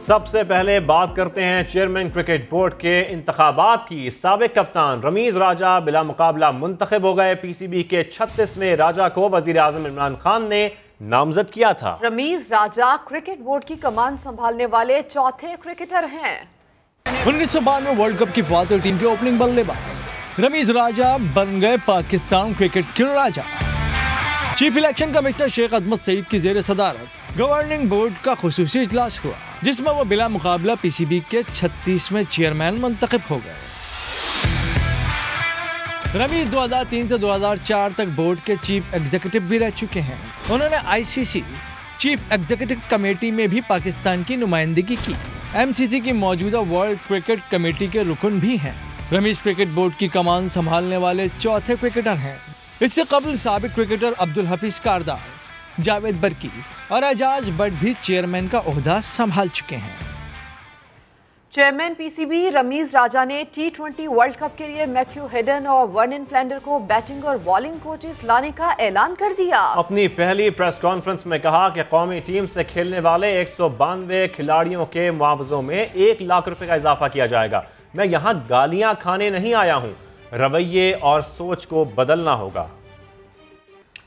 सबसे पहले बात करते हैं चेयरमैन क्रिकेट बोर्ड के इंतखाबात की। साबिक कप्तान रमीज राजा बिला मुकाबला मुंतखब हो गए। पीसीबी के 36वें राजा को वजीर आजम इमरान खान ने नामजद किया था। रमीज राजा क्रिकेट बोर्ड की कमान संभालने वाले चौथे क्रिकेटर हैं। 1992 वर्ल्ड कप की फातह टीम के ओपनिंग बल्लेबाज रमीज राजा बन गए पाकिस्तान क्रिकेट के राजा। Chief election commissioner Sheikh Ahmed Saeed की जेर सदारत गवर्निंग बोर्ड का खुसूसी इजलास हुआ, जिसमें वो बिला मुकाबला पीसीबी के 36वें चेयरमैन मुंतखब हो गए। रमीज 2003 से 2004 तक बोर्ड के चीफ एग्जीक्यूटिव भी रह चुके हैं। उन्होंने आईसीसी चीफ एग्जीक्यूटिव कमेटी में भी पाकिस्तान की नुमाइंदगी की। एमसीसी की मौजूदा वर्ल्ड क्रिकेट कमेटी के रुकन भी हैं। रमीज क्रिकेट बोर्ड की कमान संभालने वाले चौथे क्रिकेटर हैं। इससे कबल साबिक क्रिकेटर अब्दुल हफीज कारदार, जावेद बर्की और एजाज बट भी चेयरमैन का ओहदा संभाल चुके हैं। चेयरमैन पीसीबी रमीज राजा ने T20 वर्ल्ड कप के लिए मैथ्यू हेडन और वर्निन प्लेंडर को बैटिंग और बॉलिंग कोचेस लाने का ऐलान कर दिया। अपनी पहली प्रेस कॉन्फ्रेंस में कहा कि कौमी टीम से खेलने वाले 192 खिलाड़ियों के मुआवजों में 1 लाख रुपए का इजाफा किया जाएगा। मैं यहाँ गालियां खाने नहीं आया हूँ, रवैये और सोच को बदलना होगा।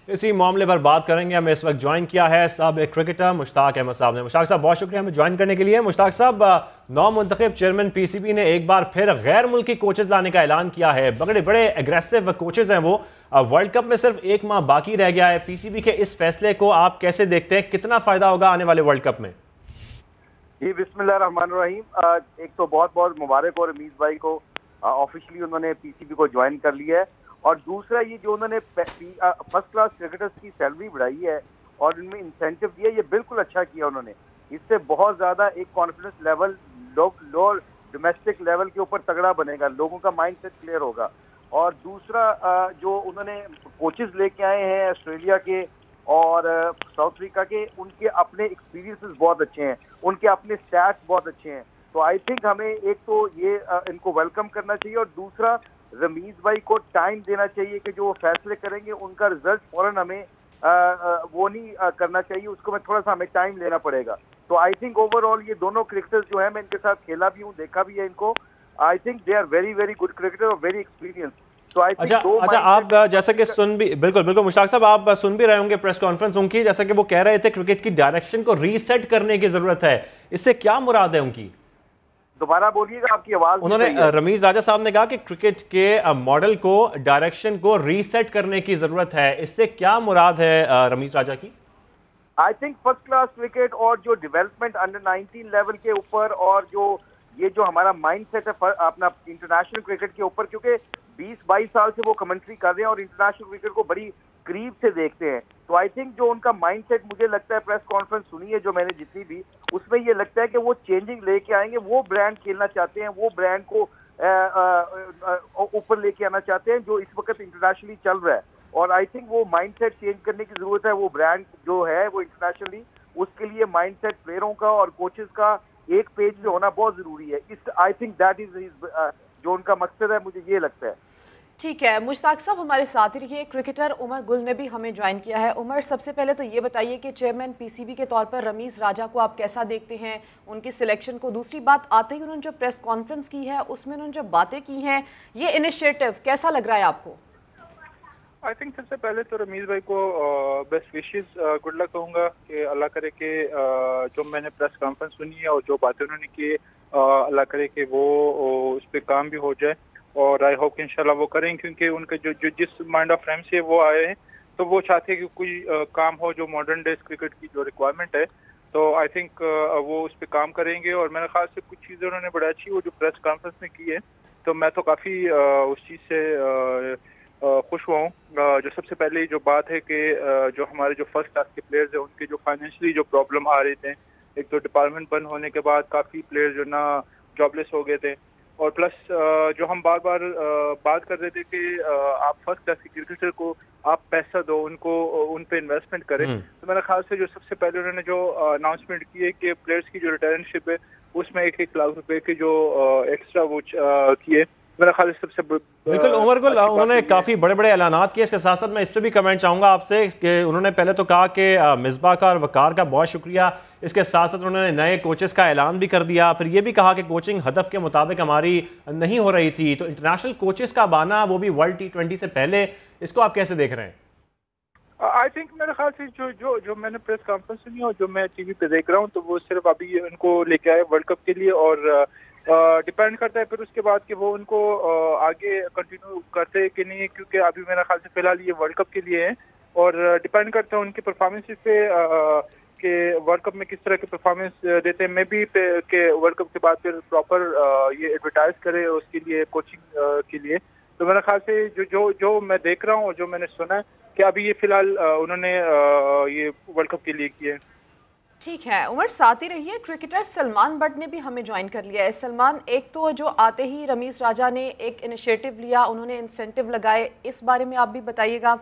इसी मामले पर बात करेंगे। हमें इस वक्त ज्वाइन किया है साबिक क्रिकेटर मुश्ताक अहमद साहब ने। मुश्ताक साहब बहुत शुक्रिया हमें ज्वाइन करने के लिए। मुश्ताक साहब, नौ मुंतखब चेयरमैन पीसीबी ने एक बार फिर गैर मुल्की कोचेज लाने का ऐलान किया है। बड़े बड़े एग्रेसिव कोचेज हैं वो। वर्ल्ड कप में सिर्फ 1 माह बाकी रह गया है। पीसीबी के इस फैसले को आप कैसे देखते हैं? कितना फायदा होगा आने वाले वर्ल्ड कप में? जी बिस्मिल्लाहिर्रहमानिर्रहीम। एक तो बहुत बहुत मुबारक हो रमीज भाई को, ऑफिशियली उन्होंने पीसीबी को ज्वाइन कर लिया है। और दूसरा ये जो उन्होंने फर्स्ट क्लास क्रिकेटर्स की सैलरी बढ़ाई है और इनमें इंसेंटिव दिया, ये बिल्कुल अच्छा किया उन्होंने। इससे बहुत ज़्यादा एक confidence level lower domestic level के ऊपर तगड़ा बनेगा, लोगों का माइंड सेट क्लियर होगा। और दूसरा जो उन्होंने कोचेज लेके आए हैं ऑस्ट्रेलिया के और साउथ अफ्रीका के, उनके अपने एक्सपीरियंसेस बहुत अच्छे हैं, उनके अपने स्टैट्स बहुत अच्छे हैं। तो आई थिंक हमें एक तो ये इनको वेलकम करना चाहिए और दूसरा रमीज भाई को टाइम देना चाहिए कि जो वो फैसले करेंगे उनका रिजल्ट फौरन हमें वो नहीं करना चाहिए, उसको मैं थोड़ा सा हमें टाइम लेना पड़ेगा। तो आई थिंक ओवरऑल ये दोनों क्रिकेटर्स जो है, मैं इनके साथ खेला भी हूँ, देखा भी है इनको। I think they are very very good cricketer और वेरी एक्सपीरियंस। तो आई थिंक अच्छा आप जैसा कि सुन भी बिल्कुल मुश्ताक साहब आप सुन भी रहे होंगे प्रेस कॉन्फ्रेंस उनकी, जैसा कि वो कह रहे थे क्रिकेट की डायरेक्शन को रीसेट करने की जरूरत है। इससे क्या मुराद है उनकी? दोबारा बोलिएगा, आपकी आवाज। उन्होंने रमीज राजा साहब ने कहा कि क्रिकेट के मॉडल को, डायरेक्शन को रीसेट करने की जरूरत है। इससे क्या मुराद है रमीज राजा की? I think first class cricket और जो डेवलपमेंट अंडर 19 लेवल के ऊपर और जो हमारा माइंडसेट है अपना इंटरनेशनल क्रिकेट के ऊपर, क्योंकि 20-22 साल से वो कमेंट्री कर रहे हैं और इंटरनेशनल क्रिकेट को बड़ी करीब से देखते हैं। तो आई थिंक जो उनका माइंडसेट, मुझे लगता है प्रेस कॉन्फ्रेंस सुनी है जो मैंने जितनी भी, उसमें ये लगता है कि वो चेंजिंग लेके आएंगे, वो ब्रांड खेलना चाहते हैं, वो ब्रांड को ऊपर लेके आना चाहते हैं जो इस वक्त इंटरनेशनली चल रहा है। और आई थिंक वो माइंडसेट चेंज करने की जरूरत है। वो ब्रांड जो है वो इंटरनेशनली, उसके लिए माइंडसेट प्लेयरों का और कोचेस का एक पेज पे होना बहुत जरूरी है। इस आई थिंक दैट इज जो उनका मकसद है, मुझे ये लगता है। ठीक है मुश्ताक साहब, हमारे साथ ही रहिए। क्रिकेटर उमर गुल ने भी हमें ज्वाइन किया है। उमर, सबसे पहले तो ये बताइए कि चेयरमैन पीसीबी के तौर पर रमीज राजा को आप कैसा देखते हैं, उनकी सिलेक्शन को? दूसरी बात, आते ही उन्होंने जो प्रेस कॉन्फ्रेंस की है उसमें उन्होंने जो बातें की हैं, ये इनिशिएटिव कैसा लग रहा है आपको? आई थिंक सबसे पहले तो रमीज भाई को बेस्ट विशेस, गुड लक कहूँगा कि अल्लाह करे कि जो मैंने प्रेस कॉन्फ्रेंस सुनी है और जो बातें उन्होंने की, अल्लाह करे कि वो उस पर काम भी हो जाए। और आई होप कि इंशाल्लाह वो करें, क्योंकि उनके जो जिस माइंड ऑफ फ्रेम से वो आए हैं तो वो चाहते हैं कि कोई काम हो जो मॉडर्न डेज क्रिकेट की जो रिक्वायरमेंट है। तो आई थिंक वो उस पर काम करेंगे। और मेरे ख्याल से कुछ चीज़ें उन्होंने बड़ी अच्छी वो जो प्रेस कॉन्फ्रेंस में की है, तो मैं तो काफ़ी उस चीज़ से खुश हुआ हूँ। जो सबसे पहले जो बात है कि जो हमारे जो फर्स्ट क्लास के प्लेयर्स हैं उनके जो फाइनेंशियली जो प्रॉब्लम आ रहे थे, एक तो डिपार्टमेंट बंद होने के बाद काफ़ी प्लेयर्स जो ना जॉबलेस हो गए थे, और प्लस जो हम बार बार बात कर रहे थे कि आप फर्स्ट क्लास के क्रिकेटर को आप पैसा दो, उनको उन पे इन्वेस्टमेंट करें। तो मेरे ख्याल से जो सबसे पहले उन्होंने जो अनाउंसमेंट की है कि प्लेयर्स की जो रिटायरशिप है उसमें 1-1 लाख रुपए के जो एक्स्ट्रा वो किए, मेरा ख्याल सबसे बिल्कुल उमर गुल, उन्होंने काफ़ी बड़े बड़े ऐलानात किए। इसके साथ साथ मैं इस पर भी कमेंट चाहूँगा आपसे कि उन्होंने पहले तो कहा कि मिसबा का और वकार का बहुत शुक्रिया, इसके साथ साथ उन्होंने नए कोचेस का ऐलान भी कर दिया, फिर ये भी कहा कि कोचिंग हदफ के मुताबिक हमारी नहीं हो रही थी। तो इंटरनेशनल कोचेस का बाना, वो भी वर्ल्ड T20 से पहले, इसको आप कैसे देख रहे हैं? आई थिंक मेरे ख्याल से जो मैंने प्रेस कॉन्फ्रेंस सुनी और जो मैं टीवी पे देख रहा हूँ, तो वो सिर्फ अभी उनको लेके आए वर्ल्ड कप के लिए, और डिपेंड करता है फिर उसके बाद कि वो उनको आगे कंटिन्यू करते हैं कि नहीं, क्योंकि अभी मेरा ख्याल से फिलहाल ये वर्ल्ड कप के लिए है, और डिपेंड करता है उनकी परफॉर्मेंसेस पे कि वर्ल्ड कप में किस तरह के परफॉर्मेंस देते हैं। मे बी के वर्ल्ड कप के बाद फिर प्रॉपर ये एडवर्टाइज करे उसके लिए, कोचिंग के लिए। तो मेरे ख्याल से जो मैं देख रहा हूँ और जो मैंने सुना है कि अभी ये फिलहाल उन्होंने ये वर्ल्ड कप के लिए किए हैं। ठीक है उमर, साथ ही रहिए। क्रिकेटर सलमान बट ने भी हमें ज्वाइन कर लिया है। सलमान, एक तो जो आते ही रमीज राजा ने एक इनिशिएटिव लिया, उन्होंने इंसेंटिव लगाए, इस बारे में आप भी बताइएगा।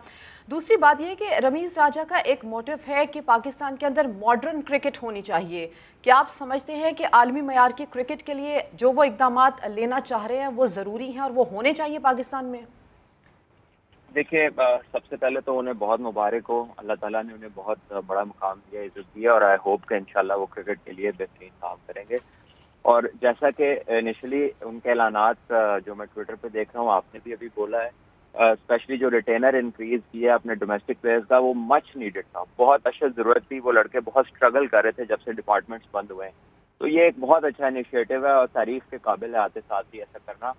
दूसरी बात यह कि रमीज राजा का एक मोटिव है कि पाकिस्तान के अंदर मॉडर्न क्रिकेट होनी चाहिए। क्या आप समझते हैं कि आलमी मयार की क्रिकेट के लिए जो वो इकदामात लेना चाह रहे हैं वो ज़रूरी हैं और वो होने चाहिए पाकिस्तान में? देखिए, सबसे पहले तो उन्हें बहुत मुबारक हो, अल्लाह ताला ने उन्हें बहुत बड़ा मुकाम दिया, इज्जत दिया, और आई होप कि इंशाल्लाह वो क्रिकेट के लिए बेहतरीन काम करेंगे। और जैसा कि इनिशियली उनके ऐलानात जो मैं ट्विटर पे देख रहा हूँ, आपने भी अभी बोला है, स्पेशली जो रिटेनर इंक्रीज किया है अपने डोमेस्टिक प्लेयर्स का, वो मच नीडेड था, बहुत अशद ज़रूरत थी। वो लड़के बहुत स्ट्रगल कर रहे थे जब से डिपार्टमेंट्स बंद हुए हैं। तो ये एक बहुत अच्छा इनिशिएटिव है और तारीफ के काबिल है आते साथ ही ऐसा करना।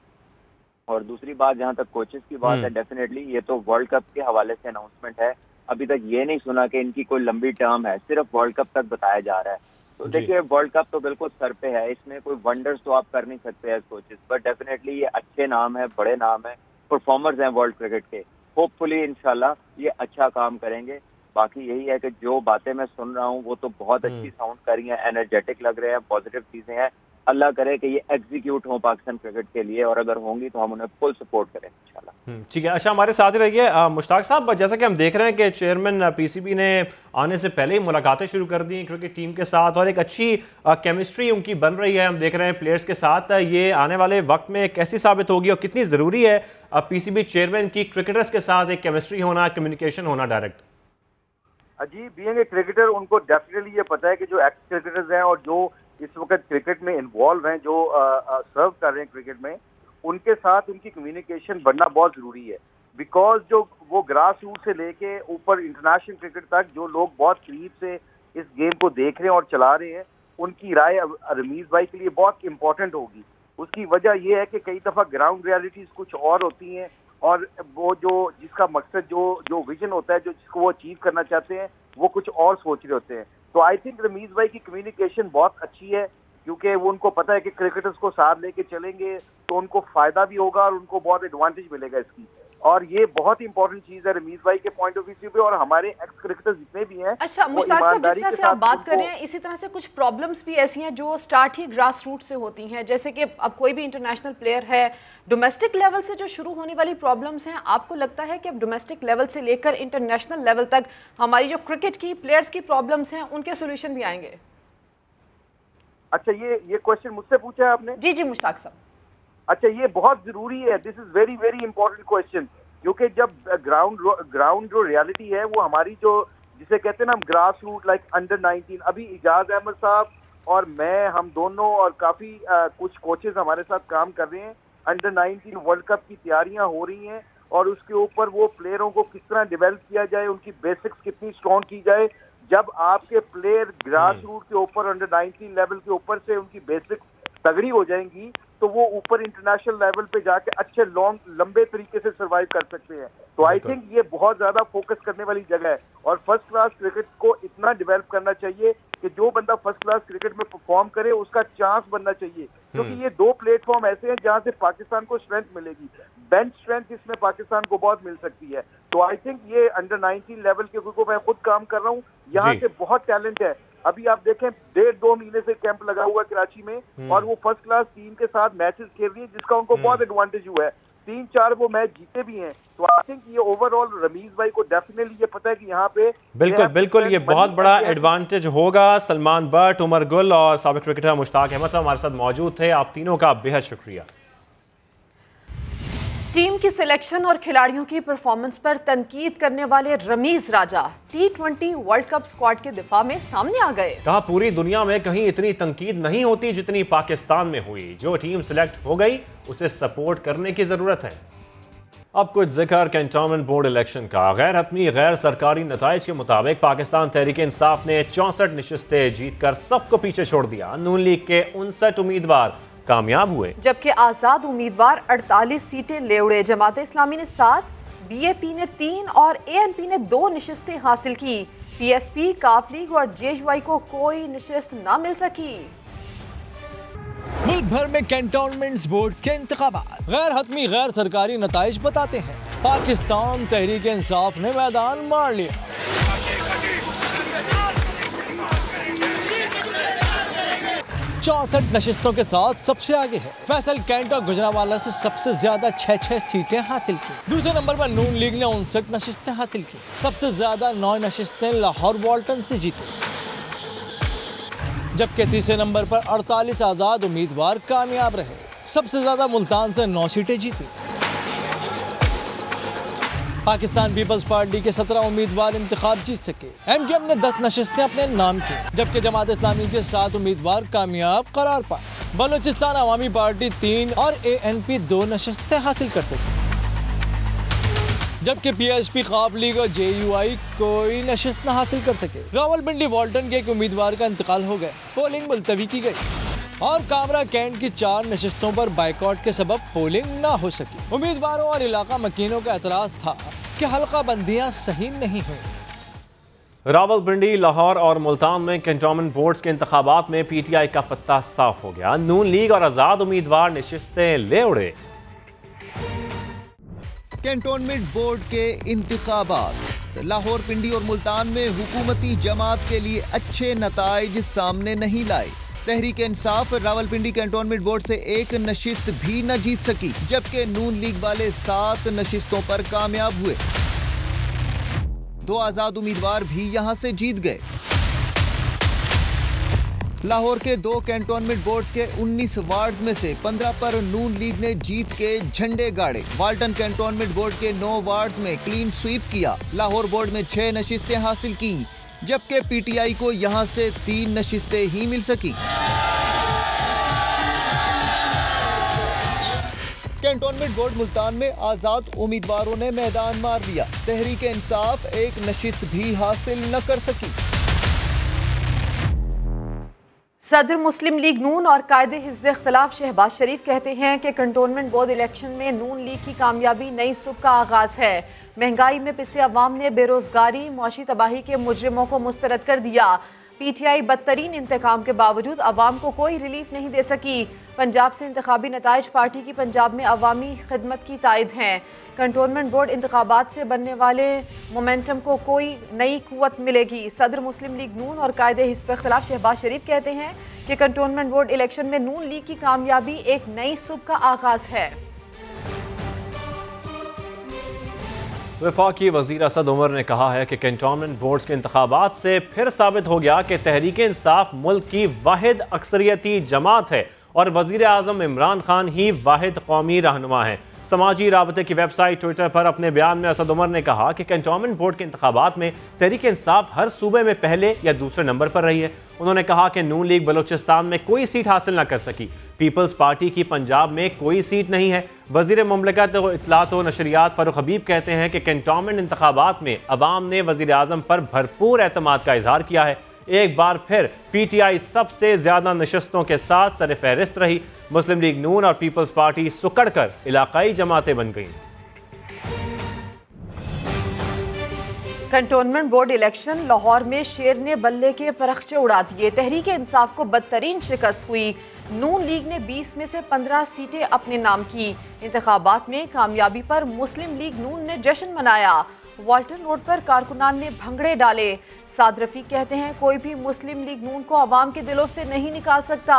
और दूसरी बात, जहाँ तक कोचेस की बात है, डेफिनेटली ये तो वर्ल्ड कप के हवाले से अनाउंसमेंट है। अभी तक ये नहीं सुना कि इनकी कोई लंबी टर्म है, सिर्फ वर्ल्ड कप तक बताया जा रहा है। तो देखिए, वर्ल्ड कप तो बिल्कुल सर पे है, इसमें कोई वंडर्स तो आप कर नहीं सकते एज कोचेस, बट डेफिनेटली ये अच्छे नाम है, बड़े नाम है, परफॉर्मर्स हैं वर्ल्ड क्रिकेट के। होपफुली इंशाल्लाह ये अच्छा काम करेंगे। बाकी यही है कि जो बातें मैं सुन रहा हूँ वो तो बहुत अच्छी साउंड कर रही हैं, एनर्जेटिक लग रहे हैं, पॉजिटिव चीजें हैं। अल्लाह करे कि ये एग्जीक्यूट हो पाकिस्तान क्रिकेट के लिए, और अगर होंगी तो हम उन्हें फुल सपोर्ट करें इंशाल्लाह। ठीक है, अच्छा हमारे साथ ही रहिए मुश्ताक साहब। जैसा कि हम देख रहे हैं कि चेयरमैन पीसीबी ने आने से पहले ही मुलाकातें शुरू कर दी क्रिकेट टीम के साथ, और एक अच्छी केमिस्ट्री उनकी बन रही है, हम देख रहे हैं प्लेयर्स के साथ। ये आने वाले वक्त में कैसी साबित होगी और कितनी ज़रूरी है पीसीबी चेयरमैन की क्रिकेटर्स के साथ एक केमिस्ट्री होना, कम्युनिकेशन होना डायरेक्ट? जी, बीइंग ए क्रिकेटर उनको डेफिनेटली ये पता है कि जो एक्स क्रिकेटर्स हैं और जो इस वक्त क्रिकेट में इन्वॉल्व हैं, जो सर्व कर रहे हैं क्रिकेट में, उनके साथ उनकी कम्युनिकेशन बढ़ना बहुत ज़रूरी है। बिकॉज जो वो ग्रास रूट से लेके ऊपर इंटरनेशनल क्रिकेट तक जो लोग बहुत करीब से इस गेम को देख रहे हैं और चला रहे हैं, उनकी राय रमीज भाई के लिए बहुत इंपॉर्टेंट होगी। उसकी वजह यह है कि कई दफ़ा ग्राउंड रियलिटीज़ कुछ और होती हैं, और वो जो जिसका मकसद जो विजन होता है, जो जिसको वो अचीव करना चाहते हैं, वो कुछ और सोच रहे होते हैं। तो आई थिंक रमीज भाई की कम्युनिकेशन बहुत अच्छी है, क्योंकि वो उनको पता है कि क्रिकेटर्स को साथ लेके चलेंगे तो उनको फायदा भी होगा और उनको बहुत एडवांटेज मिलेगा इसकी। और ये बहुत इंपॉर्टेंट चीज है रमीज भाई के पॉइंट ऑफ व्यू पे, और हमारे एक्स क्रिकेटर्स जितने भी हैं। अच्छा मुश्ताक साहब, जिस तरह से आप बात कर रहे हैं, इसी तरह से कुछ प्रॉब्लम्स भी ऐसी हैं जो स्टार्ट ही ग्रास रूट से होती हैं। जैसे कि अब कोई भी इंटरनेशनल प्लेयर है, डोमेस्टिक लेवल से जो शुरू होने वाली प्रॉब्लम्स हैं, आपको लगता है कि अब डोमेस्टिक लेवल से लेकर इंटरनेशनल लेवल तक हमारी जो क्रिकेट की प्लेयर्स की प्रॉब्लम्स हैं उनके सोल्यूशन भी आएंगे? अच्छा, ये क्वेश्चन मुझसे पूछा है आपने? जी जी मुश्ताक साहब। अच्छा, ये बहुत जरूरी है, this is very very important question, क्योंकि जब ग्राउंड जो रियलिटी है वो हमारी जो जिसे कहते हैं ना ग्रास रूट, लाइक अंडर 19, अभी इजाज अहमद साहब और मैं, हम दोनों और काफी कुछ कोचेस हमारे साथ काम कर रहे हैं। अंडर 19 वर्ल्ड कप की तैयारियां हो रही हैं, और उसके ऊपर वो प्लेयरों को किस तरह डेवलप किया जाए, उनकी बेसिक्स कितनी स्ट्रॉन्ग की जाए। जब आपके प्लेयर ग्रास रूट के ऊपर, अंडर 19 लेवल के ऊपर से उनकी बेसिक्स तगड़ी हो जाएंगी, तो वो ऊपर इंटरनेशनल लेवल पे जाके अच्छे लंबे तरीके से सर्वाइव कर सकते हैं। तो आई थिंक ये बहुत ज्यादा फोकस करने वाली जगह है, और फर्स्ट क्लास क्रिकेट को इतना डेवलप करना चाहिए कि जो बंदा फर्स्ट क्लास क्रिकेट में परफॉर्म करे उसका चांस बनना चाहिए, क्योंकि ये दो प्लेटफॉर्म ऐसे हैं जहां से पाकिस्तान को स्ट्रेंथ मिलेगी। बेंच स्ट्रेंथ इसमें पाकिस्तान को बहुत मिल सकती है। तो आई थिंक ये अंडर 19 लेवल के को मैं खुद काम कर रहा हूँ, यहाँ से बहुत टैलेंट है। अभी आप देखें 1.5-2 महीने से कैंप लगा हुआ कराची में, और वो फर्स्ट क्लास टीम के साथ मैचेस खेल रही है, जिसका उनको बहुत एडवांटेज हुआ है। 3-4 वो मैच जीते भी हैं। तो आई थिंक ये ओवरऑल रमीज भाई को डेफिनेटली ये पता है कि यहाँ पे बिल्कुल ये बहुत बड़ा एडवांटेज होगा। सलमान बट, उमर गुल और साबिक क्रिकेटर मुश्ताक अहमद साहब हमारे साथ मौजूद थे। आप तीनों का बेहद शुक्रिया। टीम की सिलेक्शन और खिलाड़ियों की परफॉर्मेंस पर तनकीद करने वाले रमीज राजा T20 वर्ल्ड कप स्क्वाड के दिफा में सामने आ गए। कहा पूरी दुनिया में कहीं इतनी तनकीद नहीं होती जितनी पाकिस्तान में हुई। जो टीम सिलेक्ट हो गई उसे सपोर्ट करने की जरूरत है। अब कुछ जिक्र कैंटोनमेंट बोर्ड इलेक्शन का। गैर हतमी गैर सरकारी नताइज के मुताबिक पाकिस्तान तहरीक इंसाफ ने 64 नशिस्तें जीतकर सबको पीछे छोड़ दिया। नून लीग के 59 उम्मीदवार कामयाब हुए, जबकि आजाद उम्मीदवार 48 सीटें ले उड़े। जमात इस्लामी ने 7, BAP ने 3 और ANP ने 2 नशिस्तें हासिल की। PSP, काफ लीग और JUI को कोई नशिस्त ना मिल सकी। मुल्क भर में कैंटोनमेंट बोर्ड के इंतखाबात गैर हतमी गैर सरकारी नताइज बताते हैं पाकिस्तान तहरीक इंसाफ ने मैदान मार लिया। 64 नशिस्तों के साथ सबसे आगे है फैसल कैंट और गुजरावाला से सबसे ज्यादा 6 सीटें हासिल की। दूसरे नंबर पर नून लीग ने 59 नशिस्तें हासिल की। सबसे ज्यादा 9 नशिस्तें लाहौर वाल्टन से जीती, जबकि तीसरे नंबर पर 48 आजाद उम्मीदवार कामयाब रहे। सबसे ज्यादा मुल्तान से 9 सीटें जीती। पाकिस्तान पीपल्स पार्टी के 17 उम्मीदवार इंतखाब जीत सके। MKM ने 10 नशिस्तें अपने नाम की, जबकि जमात इस्लामी के 7 उम्मीदवार कामयाब करार पाए। बलोचिस्तान अवामी पार्टी 3 और ANP 2 नशिस्तें हासिल कर सके, जबकि PSP, काफ लीग और JUI कोई नशिस्त न हासिल कर सके। रावलपिंडी वाल्टन के एक उम्मीदवार का इंतकाल हो गया, पोलिंग मुलतवी की गई और कामरा कैंट की 4 नशिस्तों पर बाइकआउट के सबब पोलिंग न हो सकी। उम्मीदवारों और इलाका मकीनों का एतराज था कि हल्का बंदियां सही नहीं हुई। रावलपिंडी, लाहौर और मुल्तान में कैंटोनमेंट बोर्ड्स के इंतखाबात में PTI का पत्ता साफ हो गया। नून लीग और आजाद उम्मीदवार नशिस्तें ले उड़े। कैंटोनमेंट बोर्ड के इंतखाबात लाहौर, पिंडी और मुल्तान में हुकूमती जमात के लिए अच्छे नताइज सामने नहीं लाए। तहरीक इंसाफ रावलपिंडी कैंटोनमेंट बोर्ड से 1 नशिस्त भी न जीत सकी, जबकि नून लीग वाले 7 नशिस्तों पर कामयाब हुए। 2 आजाद उम्मीदवार भी यहां से जीत गए। लाहौर के 2 कैंटोनमेंट बोर्ड के 19 वार्ड में से 15 पर नून लीग ने जीत के झंडे गाड़े। वाल्टन कैंटोनमेंट बोर्ड के 9 वार्ड में क्लीन स्वीप किया। लाहौर बोर्ड में 6 नशिस्तें हासिल की, जबकि PTI को यहां से 3 नशिस्तें ही मिल सकी। कैंटोनमेंट बोर्ड मुल्तान में आजाद उम्मीदवारों ने मैदान मार लिया। तहरीक इंसाफ 1 नशिस्त भी हासिल न कर सकी। सदर मुस्लिम लीग नून और कायदे हिज़्ब इख्तिलाफ शहबाज शरीफ कहते हैं कि कैंटोनमेंट बोर्ड इलेक्शन में नून लीग की कामयाबी नई सुबह का आगाज है। महंगाई में पिसे अवाम ने बेरोजगारी, मुआशी तबाही के मुजरिमों को मुस्तरद कर दिया। PTI बदतरीन इंतकाम के बावजूद अवाम को कोई रिलीफ नहीं दे सकी। पंजाब से इंतखाबी नताइज पार्टी की पंजाब में अवामी खिदमत की तायद हैं। कैंटोनमेंट बोर्ड इंतखाबात से बनने वाले मोमेंटम को कोई नई कुव्वत मिलेगी। सदर मुस्लिम लीग नून और कायदे हिज़्ब इख्तिलाफ शहबाज शरीफ कहते हैं कि कैंटोनमेंट बोर्ड इलेक्शन में नून लीग की कामयाबी एक नई सुबह का आगाज है। वफाकी वज़ीर असद उमर ने कहा है कि कैंटोनमेंट बोर्ड्स के इंतखाबात से फिर साबित हो गया कि तहरीक इंसाफ मुल्क की वाहिद अक्सरियती जमात है और वज़ीर आज़म इमरान खान ही वाहिद कौमी रहनुमा है। समाजी राबते की वेबसाइट ट्विटर पर अपने बयान में असद उमर ने कहा कि कैंटोनमेंट बोर्ड के इंतखाबात में तहरीक इंसाफ हर सूबे में पहले या दूसरे नंबर पर रही है। उन्होंने कहा कि नून लीग बलोचिस्तान में कोई सीट हासिल न कर सकी। पीपल्स पार्टी की पंजाब में कोई सीट नहीं है। वज़ीर मुमलिकत इत्तलात व नशरियात फ़ारूक हबीब कहते हैं कि कैंटोनमेंट इंतखाबात में अवाम ने वज़ीर आज़म पर भरपूर एतमाद का इजहार किया है। एक बार फिर PTI सबसे ज्यादा नशस्तों के साथ सरफहरिस्त रही। मुस्लिम लीग नून और पीपल्स पार्टी सुकड़ कर इलाकाई जमातें बन गईं। कैंटोनमेंट बोर्ड इलेक्शन लाहौर में शेर ने बल्ले के परखचे उड़ा दिए। तहरीक इंसाफ को बदतरीन शिकस्त हुई। नून लीग ने 20 में से 15 सीटें अपने नाम की। इंतखाबात में कामयाबी पर मुस्लिम लीग नून ने जश्न मनाया। वाल्टन रोड पर कारकुनान ने भंगड़े डाले। साद रफीक कहते हैं कोई भी मुस्लिम लीग नून को अवाम के दिलों से नहीं निकाल सकता।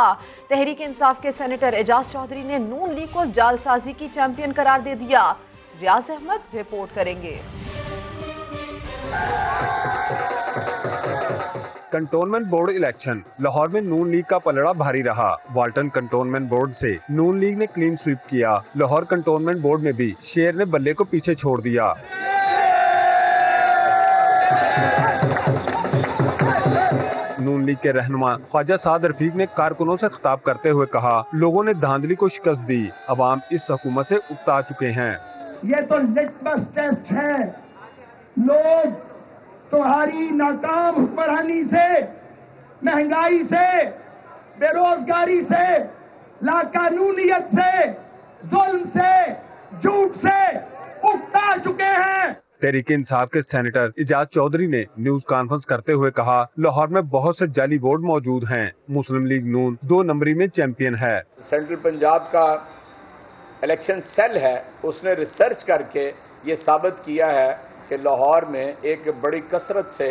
तहरीक इंसाफ के सेनेटर एजाज चौधरी ने नून लीग को जालसाजी की चैंपियन करार दे दिया। रियाज अहमद रिपोर्ट करेंगे। Cantonment board election. लाहौर में नून लीग का पलड़ा भारी रहा। वाल्टन कंटोनमेंट बोर्ड से नून लीग ने क्लीन स्वीप किया। लाहौर कंटोनमेंट बोर्ड में भी शेर ने बल्ले को पीछे छोड़ दिया। नून लीग के रहनुमा ख्वाजा साद रफीक ने कारकुनों से खिताब करते हुए कहा, लोगों ने धांधली को शिकस्त दी, अवाम इस हुकूमत से उकता चुके हैं। ये तो लिटमस टेस्ट है। लोग तुम्हारी नाकाम हुक्मरानी से, महंगाई से, बेरोजगारी से, लाकानूनियत से, जुल्म से, झूठ से उकता चुके हैं। तहरीक इंसाफ के सेनेटर इजाज चौधरी ने न्यूज कॉन्फ्रेंस करते हुए कहा, लाहौर में बहुत से जाली वोट मौजूद हैं। मुस्लिम लीग नून 2 नंबरी में चैंपियन है। सेंट्रल पंजाब का इलेक्शन सेल है, उसने रिसर्च करके ये साबित किया है कि लाहौर में एक बड़ी कसरत से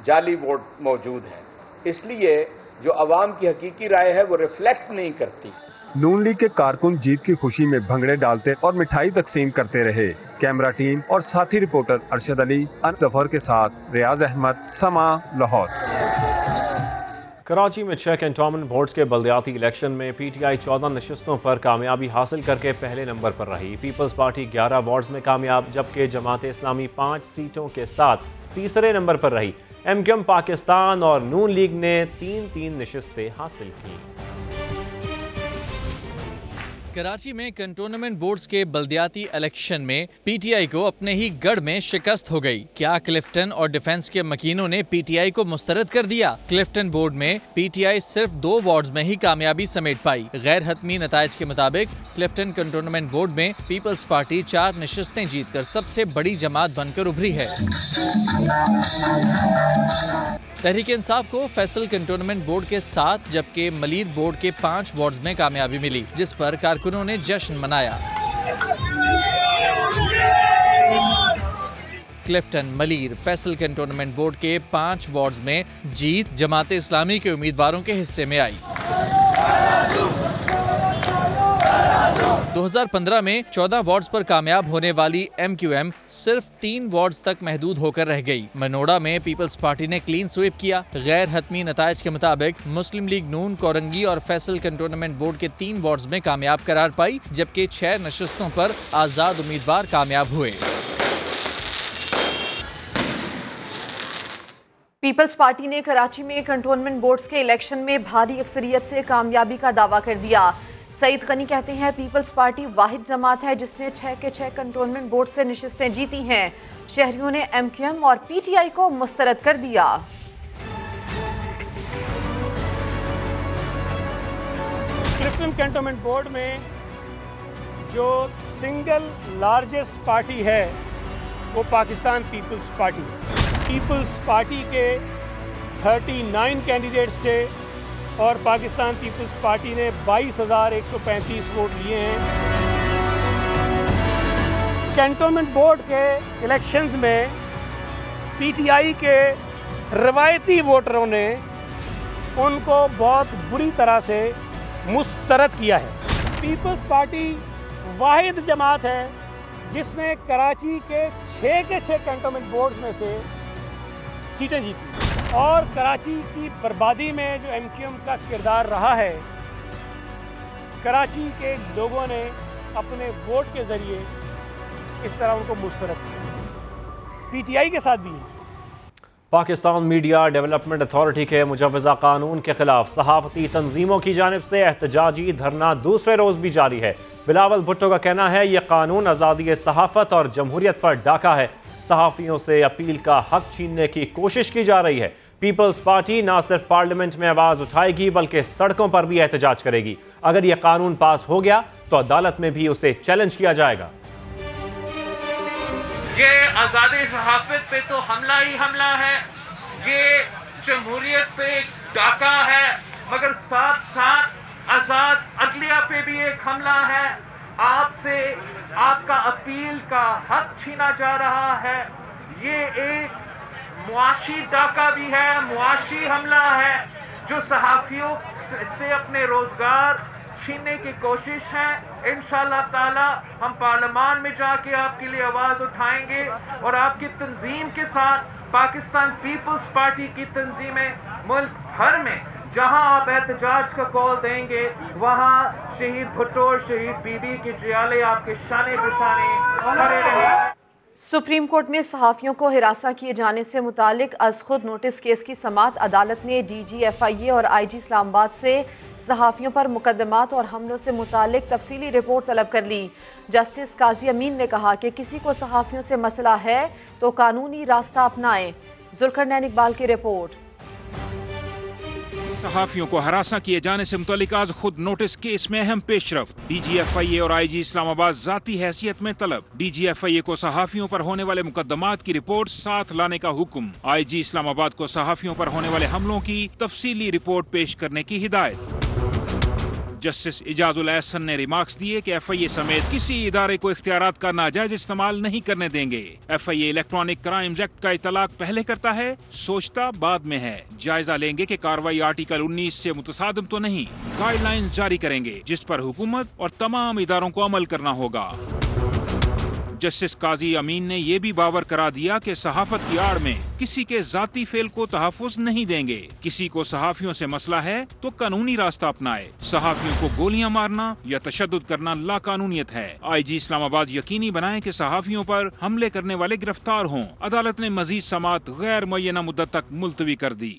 जाली वोट मौजूद है। इसलिए जो अवाम की हकीकी राय है वो रिफ्लेक्ट नहीं करती। नून लीग के कारकुन जीत की खुशी में भंगड़े डालते और मिठाई तकसीम करते रहे। कैमरा टीम और साथी रिपोर्टर अरशद अली सफर के साथ रियाज अहमद, समा, लाहौर। कराची में 6 कैंटोनमेंट बोर्ड्स के बल्दियाती इलेक्शन में पीटीआई 14 नशिस्तों पर कामयाबी हासिल करके पहले नंबर पर रही। पीपल्स पार्टी 11 वार्ड्स में कामयाब, जबकि जमात इस्लामी 5 सीटों के साथ तीसरे नंबर पर रही। एमक्यूएम पाकिस्तान और नून लीग ने 3-3 नशिस्तें हासिल की। कराची में कंटोनमेंट बोर्ड्स के बल्दियाती इलेक्शन में पीटीआई को अपने ही गढ़ में शिकस्त हो गई। क्या क्लिफ्टन और डिफेंस के मकीनों ने पीटीआई को मुस्तरद कर दिया? क्लिफ्टन बोर्ड में पीटीआई सिर्फ 2 वार्ड्स में ही कामयाबी समेट पाई। गैर हतमी नताइज के मुताबिक क्लिफ्टन कंटोनमेंट बोर्ड में पीपल्स पार्टी 4 नशिस्तें जीतकर सबसे बड़ी जमात बनकर उभरी है। तहरीक इंसाफ को फैसल कंटोनमेंट बोर्ड के 7 जबकि मलीर बोर्ड के 5 वार्ड्स में कामयाबी मिली, जिस पर कारकुनों ने जश्न मनाया। क्लिफ्टन, मलीर, फैसल कंटोनमेंट बोर्ड के 5 वार्ड्स में जीत जमात इस्लामी के उम्मीदवारों के हिस्से में आई। 2015 में 14 वार्ड्स पर कामयाब होने वाली एमक्यूएम सिर्फ 3 वार्ड्स तक महदूद होकर रह गई। मनोड़ा में पीपल्स पार्टी ने क्लीन स्वीप किया। गैर हतमी नताइज के मुताबिक मुस्लिम लीग नून, कोरंगी और फैसल कंटोनमेंट बोर्ड के 3 वार्ड्स में कामयाब करार पाई, जबकि 6 नशिस्तों पर आजाद उम्मीदवार कामयाब हुए। पीपल्स पार्टी ने कराची में कंटोनमेंट बोर्ड्स के इलेक्शन में भारी अक्सरियत से कामयाबी का दावा कर दिया। सईद गनी कहते हैं, पीपल्स पार्टी वाहिद जमात है जिसने 6 के 6 कंटोनमेंट बोर्ड से नशिस्तें जीती हैं। शहरियों ने एमक्यूएम और पीटीआई को मुस्तरद कर दिया। क्लिफ्टन कंटोनमेंट बोर्ड में जो सिंगल लार्जेस्ट पार्टी है वो पाकिस्तान पीपल्स पार्टी है। पीपल्स पार्टी के 39 कैंडिडेट्स थे और पाकिस्तान पीपल्स पार्टी ने 22,135 वोट लिए हैं। कैंटोनमेंट बोर्ड के इलेक्शंस में पीटीआई के रवायती वोटरों ने उनको बहुत बुरी तरह से मुस्तरद किया है। पीपल्स पार्टी वाहिद जमात है जिसने कराची के 6 कैंटोनमेंट बोर्ड्स में से सीटें जीती और कराची की बर्बादी में जो एमक्यूएम का किरदार रहा है, कराची के लोगों ने अपने वोट के जरिए इस तरह उनको मुस्तरद किया। पीटीआई के साथ भी है। पाकिस्तान मीडिया डेवलपमेंट अथॉरिटी के मुजवज़ा कानून के खिलाफ सहाफ़ती तंजीमों की जानिब से एहतजाजी धरना दूसरे रोज़ भी जारी है। बिलावल भुट्टो का कहना है, यह कानून आज़ादी सहाफ़त और जमहूरियत पर डाका है। सहाफ़ियों से अपील का हक छीनने की कोशिश की जा रही है। पीपल्स पार्टी न सिर्फ पार्लियामेंट में आवाज़ उठाएगी बल्कि सड़कों पर भी एहतजाज करेगी। अगर यह कानून पास हो गया तो अदालत में भी उसे चैलेंज किया जाएगा। ये आज़ादी सहाफ़त पे तो हमला ही हमला है, ये जमहूरियत पे डाका है, मगर साथ साथ आज़ाद अदलिया पे भी एक हमला है। आपसे आपका अपील का हक छीना जा रहा है। ये एक मुआशी डाका भी है, मुआशी हमला है जो सहाफ़ियों से अपने रोज़गार छीनने की कोशिश है। इंशाअल्लाह ताला हम पार्लियामान में जाके आपके लिए आवाज़ उठाएंगे और आपकी तंजीम के साथ पाकिस्तान पीपल्स पार्टी की तंजीमें मुल्क भर में जहां आप एहतजाज का कॉल देंगे वहां शहीद भुट्टो और शहीद बीबी के जियाले आपके शाने बिशाने खड़े रहेंगे। सुप्रीम कोर्ट में सहाफ़ियों को हिरासा किए जाने से मुतालिक अज खुद नोटिस केस की समाअत अदालत ने DG FIA और IG इस्लामाबाद से सहाफ़ियों पर मुकदमात और हमलों से मुतालिक तफसीली रिपोर्ट तलब कर ली। जस्टिस काजी अमीन ने कहा कि किसी को सहाफ़ियों से मसला है तो कानूनी रास्ता अपनाएं। जुल्करनैन इकबाल की रिपोर्ट। सहाफियों को हरासा किए जाने से मुतालिक आज खुद नोटिस केस में अहम पेशरफ्त। DG FIA और IG इस्लामाबाद जाती हैसियत में तलब। DG FIA को सहाफियों पर होने वाले मुकदमात की रिपोर्ट साथ लाने का हुक्म। IG इस्लामाबाद को सहाफियों पर होने वाले हमलों की तफसीली रिपोर्ट पेश करने की हिदायत। जस्टिस इजाजुल एहसन ने रिमार्क्स दिए कि FIA समेत किसी इदारे को इख्तियारात का नाजायज इस्तेमाल नहीं करने देंगे। FIA इलेक्ट्रॉनिक क्राइम्स एक्ट का इतलाक पहले करता है, सोचता बाद में है। जायजा लेंगे कि कार्रवाई आर्टिकल 19 से मुतसादिम तो नहीं। गाइडलाइंस जारी करेंगे जिस पर हुकूमत और तमाम इदारों को अमल करना होगा। जस्टिस काजी अमीन ने यह भी बावर करा दिया कि सहाफत की आड़ में किसी के जाती फेल को तहफ़्फ़ुज़ नहीं देंगे। किसी को सहाफियों से मसला है तो कानूनी रास्ता अपनाए। सहाफियों को गोलियां मारना या तशद्दुद करना लाकानूनियत है। IG इस्लामाबाद यकीनी बनाए कि सहाफियों पर हमले करने वाले गिरफ्तार हों। अदालत ने मजीद समाअत गैर मुअय्यना मुद्दत तक मुलतवी कर दी।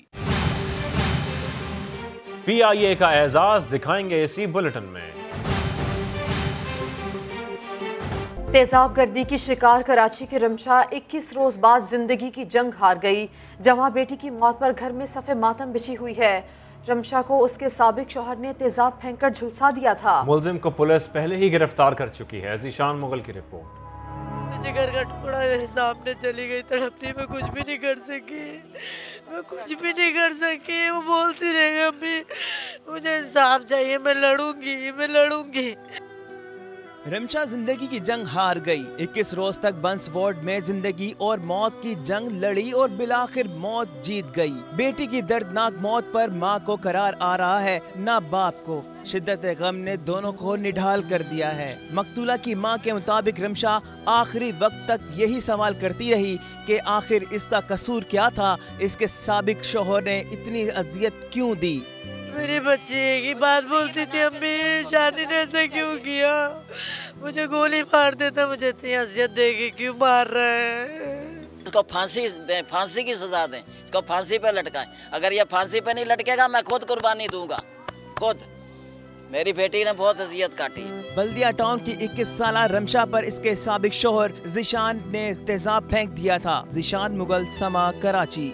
PIA का एजाज दिखाएंगे इसी बुलेटिन में। तेजाब गर्दी की शिकार कराची के रमशा 21 रोज बाद जिंदगी की जंग हार गई। जवां बेटी की मौत पर घर में सफ़े मातम बिछी हुई है। रमशा को उसके साबिक शौहर ने तेजाब फेंककर झुलसा दिया था। मुलजिम को पुलिस पहले ही गिरफ्तार कर चुकी है। ज़ीशान मुगल की रिपोर्ट। जिगर का टुकड़ा मेरे सामने चली गई, तड़पती मैं कुछ भी नहीं कर सकी, मैं कुछ भी नहीं कर सकी। वो बोलती रह गई अम्मी मुझे इंसाफ चाहिए, मैं लड़ूंगी, मैं लड़ूंगी। रमशा जिंदगी की जंग हार गई। 21 रोज तक बंस वार्ड में जिंदगी और मौत की जंग लड़ी और बिलाखिर मौत जीत गई। बेटी की दर्दनाक मौत पर मां को करार आ रहा है, ना बाप को। शिद्दत गम ने दोनों को निढाल कर दिया है। मकतूला की मां के मुताबिक रमशा आखिरी वक्त तक यही सवाल करती रही कि आखिर इसका कसूर क्या था, इसके साबिक शौहर ने इतनी अजियत क्यों दी। मेरी बच्ची की बात बोलती थी अम्मी शानी ने ऐसे क्यों किया, मुझे गोली मार देता, मुझे इतनी अजियत देगी क्यों मार रहे हैं। इसको फांसी दें, फांसी की सजा दें, इसको फांसी पे लटकाएं। अगर ये फांसी पे नहीं लटकेगा मैं खुद कुर्बानी दूंगा, खुद। मेरी बेटी ने बहुत अजियत काटी। बल्दिया टाउन की 21 साल रमशा पर इसके साबिक शौहर ज़ीशान ने तेजाब फेंक दिया था। ज़ीशान मुगल, समा, कराची।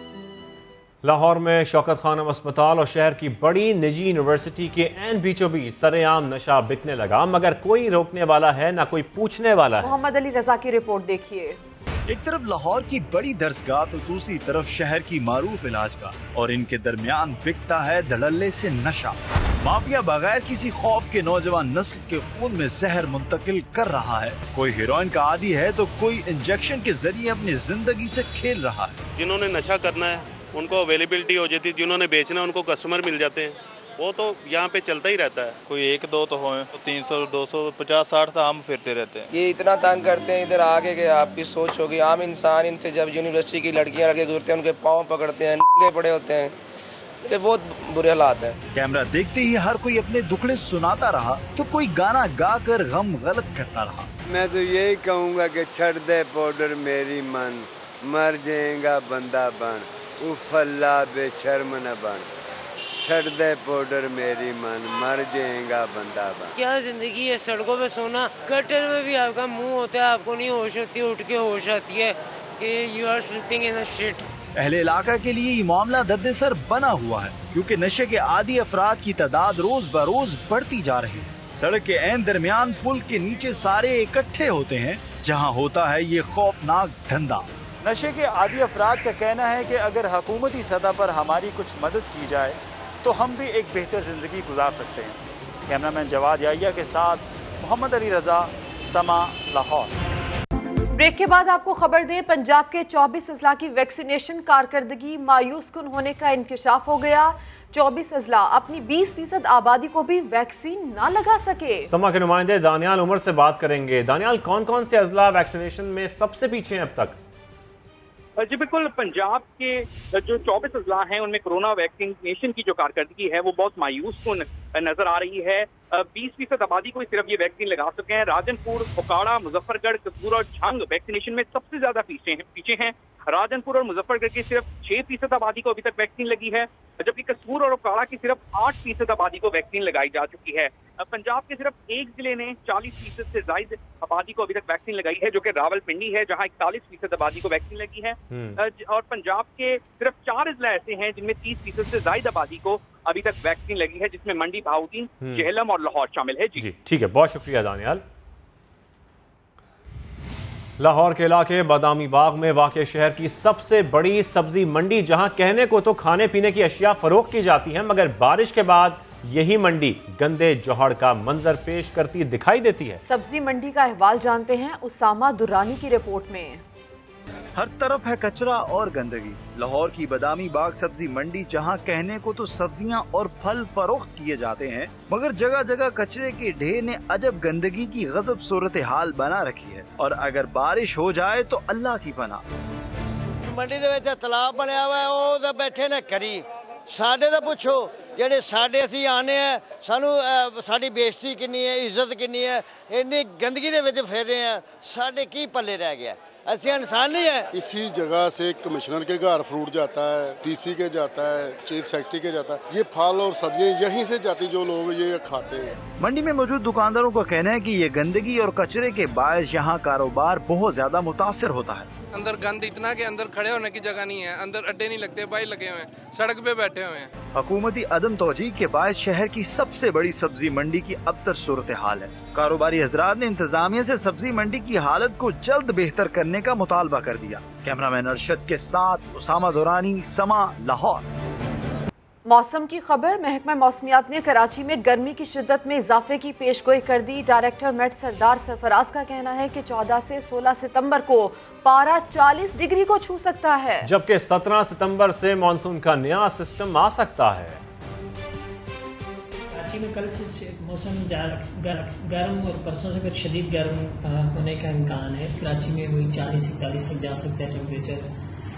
लाहौर में शौकत खानम अस्पताल और शहर की बड़ी निजी यूनिवर्सिटी के एन बीचों बीच सरेआम नशा बिकने लगा, मगर कोई रोकने वाला है ना कोई पूछने वाला है। मोहम्मद अली रजा की रिपोर्ट देखिए। एक तरफ लाहौर की बड़ी दरसगाह तो दूसरी तरफ शहर की मारूफ इलाज का, और इनके दरमियान बिकता है धड़ल्ले से नशा। माफिया बगैर किसी खौफ के नौजवान नस्ल के खून में जहर मुंतकिल कर रहा है। कोई हीरोइन का आदी है तो कोई इंजेक्शन के जरिए अपनी जिंदगी से खेल रहा है। जिन्होंने नशा करना है उनको अवेलेबिलिटी हो जाती है, जिन्होंने बेचना है उनको कस्टमर मिल जाते हैं। वो तो यहाँ पे चलता ही रहता है। कोई 1-2 तो हों, 300, 200, 50, 60 तो हम फिरते रहते हैं। ये इतना तंग करते हैं इधर आगे के आपकी सोच होगी। आम इंसान इनसे जब यूनिवर्सिटी की लड़कियां लड़के गुजरते हैं उनके पाँव पकड़ते हैं, नंगे पड़े होते हैं, तो बहुत बुरे हालात हैं। कैमरा देखते ही हर कोई अपने दुखड़े सुनाता रहा तो कोई गाना गा कर गम गलत करता रहा। मैं तो यही कहूँगा कि छड़ दे पाउडर मेरी मन, मर जाएगा बंदा बन, उफल्ला बेशर्म न बन, छड़ दे पाउडर मेरी मन, मर जाएगा बंदा बन। क्या जिंदगी है, सड़कों पे सोना, गटर में भी आपका मुंह होता है, आपको नहीं होश होती, उठ के होश आती है कि you are sleeping in a shit. अहले इलाका के लिए ये मामला दर्द-ए-सर बना हुआ है, क्योंकि नशे के आदी अफराद की तादाद रोज बरोज बढ़ती जा रही है। सड़क के ऐन दरमियान पुल के नीचे सारे इकट्ठे होते हैं, जहाँ होता है ये खौफनाक धंधा। नशे के आदी अफराद का कहना है कि अगर हुकूमती सतह पर हमारी कुछ मदद की जाए तो हम भी एक बेहतर ज़िंदगी गुजार सकते हैं। कैमरामैन जवाद याहिया के साथ मोहम्मद अली रजा, समा, लाहौर। ब्रेक के बाद आपको खबर दें, पंजाब के 24 अजला की वैक्सीनेशन कारकर्दगी मायूस कुन होने का इंकशाफ हो गया। 24 अजला अपनी 20% आबादी को भी वैक्सीन ना लगा सके। समा के नुमाइंदे दानियाल उमर से बात करेंगे। दानियाल, कौन कौन से अजला वैक्सीनेशन में सबसे पीछे हैं अब तक? जी बिल्कुल, पंजाब के जो 24 अजला हैं उनमें कोरोना वैक्सीनेशन की जो कारकर्दगी है वो बहुत मायूस कुन नजर आ रही है। 20% आबादी को सिर्फ ये वैक्सीन लगा चुके हैं। राजनपुर, ओकाड़ा, मुजफ्फरगढ़, कसूर और झंग वैक्सीनेशन में सबसे ज्यादा पीछे हैं। राजनपुर और मुजफ्फरगढ़ की सिर्फ 6% आबादी को अभी तक वैक्सीन लगी है, जबकि कसूर और ओकाड़ा की सिर्फ 8% आबादी को वैक्सीन लगाई जा चुकी है। पंजाब के सिर्फ एक जिले ने 40% से ज्यादा आबादी को अभी तक वैक्सीन लगाई है, जो कि रावलपिंडी है, जहां 41% आबादी को वैक्सीन लगी है। और पंजाब के सिर्फ 4 अजला ऐसे हैं जिनमें 30% से ज्यादा आबादी को अभी तक वैक्सीन लगी है, जिसमें मंडी, बहाउद्दीन, जेहलम और लाहौर शामिल है। जी ठीक है, बहुत शुक्रिया दानियाल। लाहौर के इलाके बादामी बाग में वाक़ शहर की सबसे बड़ी सब्जी मंडी, जहां कहने को तो खाने पीने की अशिया फरोख्त की जाती हैं, मगर बारिश के बाद यही मंडी गंदे जोहड़ का मंजर पेश करती दिखाई देती है। सब्जी मंडी का अहवाल जानते हैं उसामा दुरानी की रिपोर्ट में। हर तरफ है कचरा और गंदगी। लाहौर की बादामी बाग सब्जी मंडी, जहां कहने को तो सब्जियां और फल फरोख्त किए जाते हैं, मगर जगह जगह कचरे के ढेर ने अजब गंदगी की गजब सूरत हाल बना रखी है। और अगर बारिश हो जाए तो अल्लाह की पनाह। मंडी दे विच तालाब बनया हुआ है, ਉਹ ਤਾਂ बैठे ने करी साडे दा पुछो, ਜਿਹੜੇ ਸਾਡੇ ਅਸੀਂ ਆਨੇ ਆ ਸਾਨੂੰ ਸਾਡੀ ਬੇਇੱਜ਼ਤੀ ਕਿੰਨੀ ਹੈ, ਇੱਜ਼ਤ ਕਿੰਨੀ ਹੈ, ਇੰਨੀ ਗੰਦਗੀ ਦੇ ਵਿੱਚ ਫਿਰ ਰਹੇ ਆ, ਸਾਡੇ ਕੀ ਪੱਲੇ ਰਹਿ ਗਿਆ। ऐसे इंसान नहीं है। इसी जगह से कमिश्नर के घर फ्रूट जाता है, डीसी के जाता है, चीफ सेक्रेटरी के जाता है। ये फल और सब्जियां यहीं से जाती, जो लोग ये खाते हैं। मंडी में मौजूद दुकानदारों का कहना है कि ये गंदगी और कचरे के बायस यहाँ कारोबार बहुत ज्यादा मुतासर होता है। अंदर गंद इतना कि अंदर खड़े होने की जगह नहीं है, अंदर अड्डे नहीं लगते, बाई लगे हुए हैं, सड़क पे बैठे हुए हैं। हुकूमती अदम तौजीह के बायस शहर की सबसे बड़ी सब्जी मंडी की अबतर सूरत हाल है। कारोबारी हजरात ने इंतजामिया से सब्जी मंडी की हालत को जल्द बेहतर करने का मुतालबा कर दिया। कैमरामैन अरशद के साथ उसामा दुरानी, समा, लाहौर। मौसम की खबर। महकमा मौसमियात ने कराची में गर्मी की शिद्दत में इजाफे की पेशगोई कर दी। डायरेक्टर मेट सरदार सरफराज का कहना है कि 14 से 16 सितंबर को पारा 40 डिग्री को छू सकता है, जबकि 17 सितंबर से मानसून का नया सिस्टम आ सकता है। कराची में कल से मौसम गर्म और परसों से फिर शदीद गर्म होने का इम्कान है। कराची में वही 40-41 तक जा सकता है टेम्परेचर,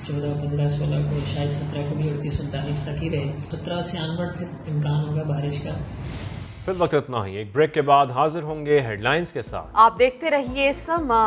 14, 15, 16 को, शायद 17 को भी 38-39 तक ही रहे। 17 से ऑनवर्ड फिर इम्कान होगा बारिश का। फिर वक्त इतना ही। एक ब्रेक के बाद हाजिर होंगे हेडलाइंस के साथ। आप देखते रहिए समा।